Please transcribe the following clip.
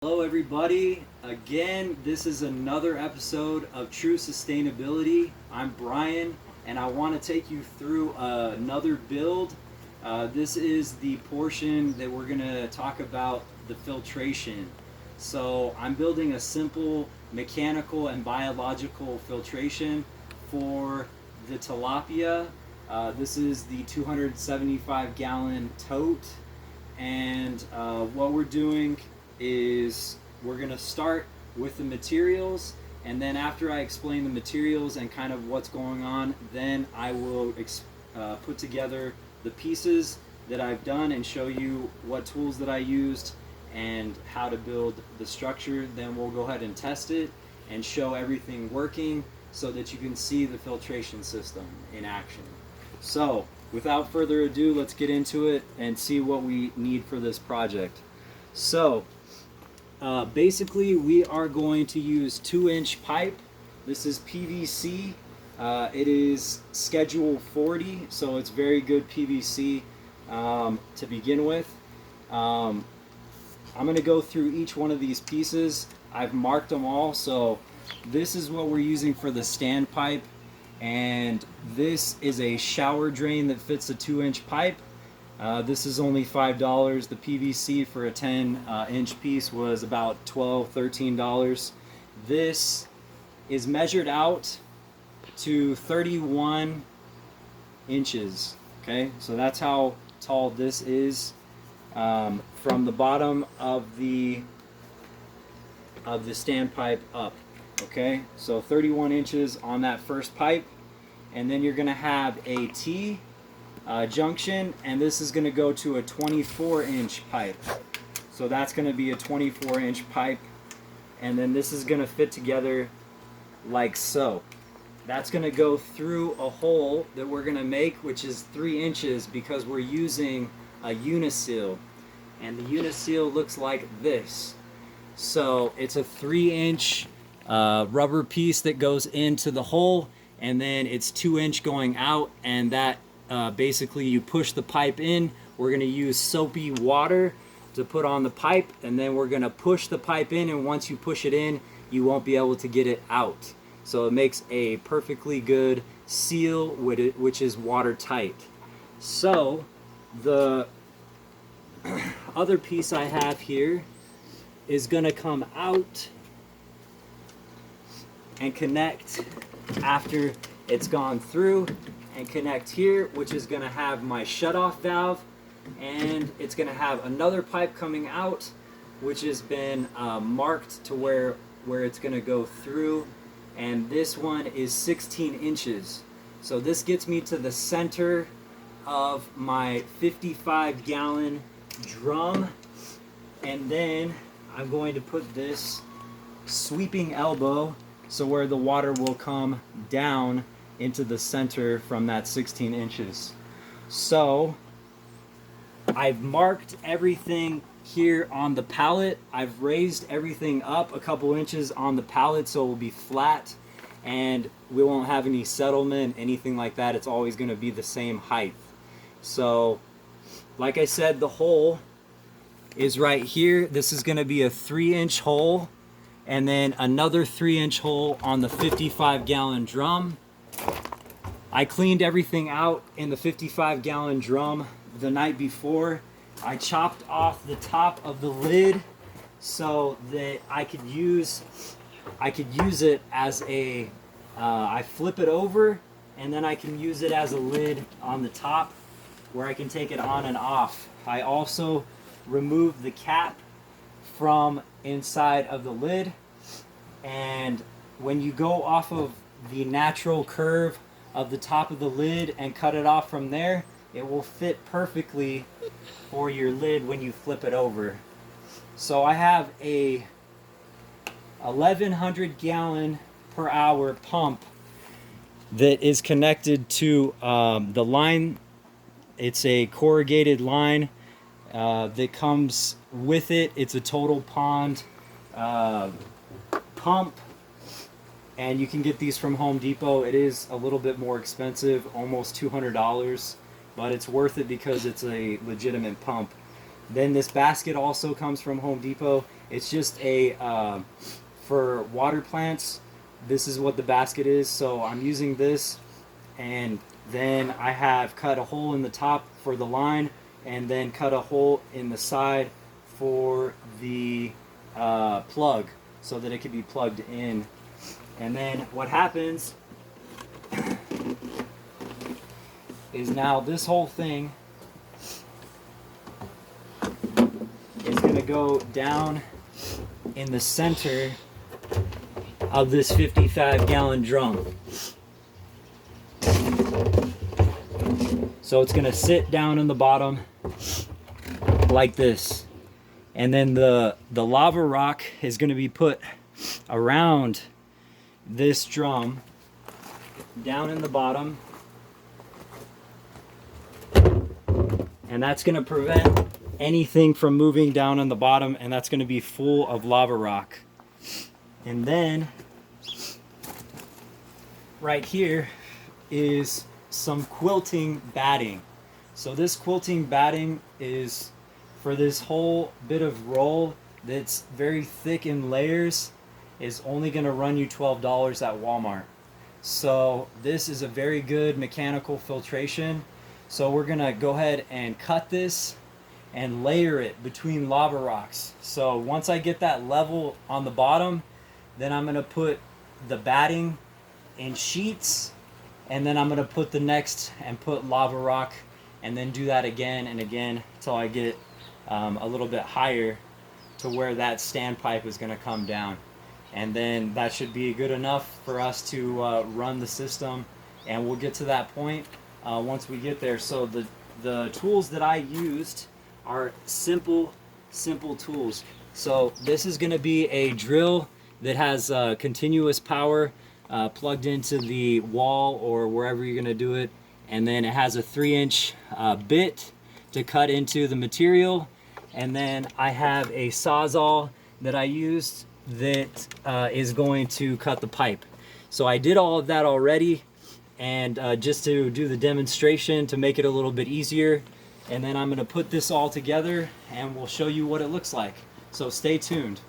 Hello, everybody. Again, this is another episode of True Sustainability. I'm Brian, and I want to take you through another build. This is the portion that we're going to talk about the filtration. So, I'm building a simple mechanical and biological filtration for the tilapia. This is the 275 gallon tote, and what we're doing is we're going to start with the materials, and then after I explain the materials and kind of what's going on, then I will put together the pieces that I've done and show you what tools that I used and how to build the structure. Then we'll go ahead and test it and show everything working so that you can see the filtration system in action. So without further ado, let's get into it and see what we need for this project. So basically, we are going to use 2-inch pipe. This is PVC. It is schedule 40, so it's very good PVC to begin with. I'm going to go through each one of these pieces. I've marked them all, so this is what we're using for the standpipe, and this is a shower drain that fits a 2-inch pipe. This is only $5. The PVC for a 10-inch piece was about $12, $13. This is measured out to 31 inches. Okay, so that's how tall this is from the bottom of the standpipe up. Okay, so 31 inches on that first pipe, and then you're going to have a T junction, and this is going to go to a 24-inch pipe. So that's going to be a 24-inch pipe, and then this is going to fit together like so. That's going to go through a hole that we're going to make, which is 3 inches, because we're using a uniseal, and the uniseal looks like this. So it's a 3-inch rubber piece that goes into the hole, and then it's 2-inch going out, and that basically you push the pipe in. We're going to use soapy water to put on the pipe, and then we're going to push the pipe in, and once you push it in, you won't be able to get it out. So it makes a perfectly good seal with it, which is watertight. So the other piece I have here is going to come out and connect after it's gone through, and connect here, which is going to have my shutoff valve, and it's going to have another pipe coming out, which has been marked to where it's going to go through, and this one is 16 inches. So this gets me to the center of my 55-gallon drum, and then I'm going to put this sweeping elbow so where the water will come down into the center from that 16 inches. So I've marked everything here on the pallet. I've raised everything up a couple inches on the pallet so it will be flat, and we won't have any settlement, anything like that. It's always going to be the same height. So like I said, the hole is right here. This is going to be a 3-inch hole, and then another 3-inch hole on the 55-gallon drum. I cleaned everything out in the 55-gallon drum the night before. I chopped off the top of the lid so that I could use it as a I flip it over, and then I can use it as a lid on the top where I can take it on and off. I also removed the cap from inside of the lid, and when you go off of the natural curve of the top of the lid and cut it off from there, it will fit perfectly for your lid when you flip it over. So I have a 1100 gallon per hour pump that is connected to the line. It's a corrugated line that comes with it. It's a total pond pump, and you can get these from Home Depot. It is a little bit more expensive, almost $200, but it's worth it because it's a legitimate pump. Then this basket also comes from Home Depot, It's just a for water plants. This is what the basket is. So I'm using this, and then I have cut a hole in the top for the line, and then cut a hole in the side for the plug, so that it can be plugged in. And then what happens is now this whole thing is going to go down in the center of this 55-gallon drum. So it's going to sit down in the bottom like this. And then the lava rock is going to be put around this drum down in the bottom. And that's going to prevent anything from moving down on the bottom, and that's going to be full of lava rock. And then right here is some quilting batting. So this quilting batting is for this whole bit of roll that's very thick in layers, is only going to run you $12 at Walmart. So this is a very good mechanical filtration. So we're going to go ahead and cut this and layer it between lava rocks. So once I get that level on the bottom, then I'm going to put the batting in sheets, and then I'm going to put the next and put lava rock, and then do that again and again until I get a little bit higher to where that standpipe is going to come down. And then that should be good enough for us to run the system, and we'll get to that point once we get there. So the tools that I used are simple tools. So this is going to be a drill that has continuous power plugged into the wall or wherever you're going to do it, and then it has a 3-inch bit to cut into the material. And then I have a Sawzall that I used that is going to cut the pipe. So I did all of that already, and just to do the demonstration to make it a little bit easier, and then I'm going to put this all together and we'll show you what it looks like. So stay tuned.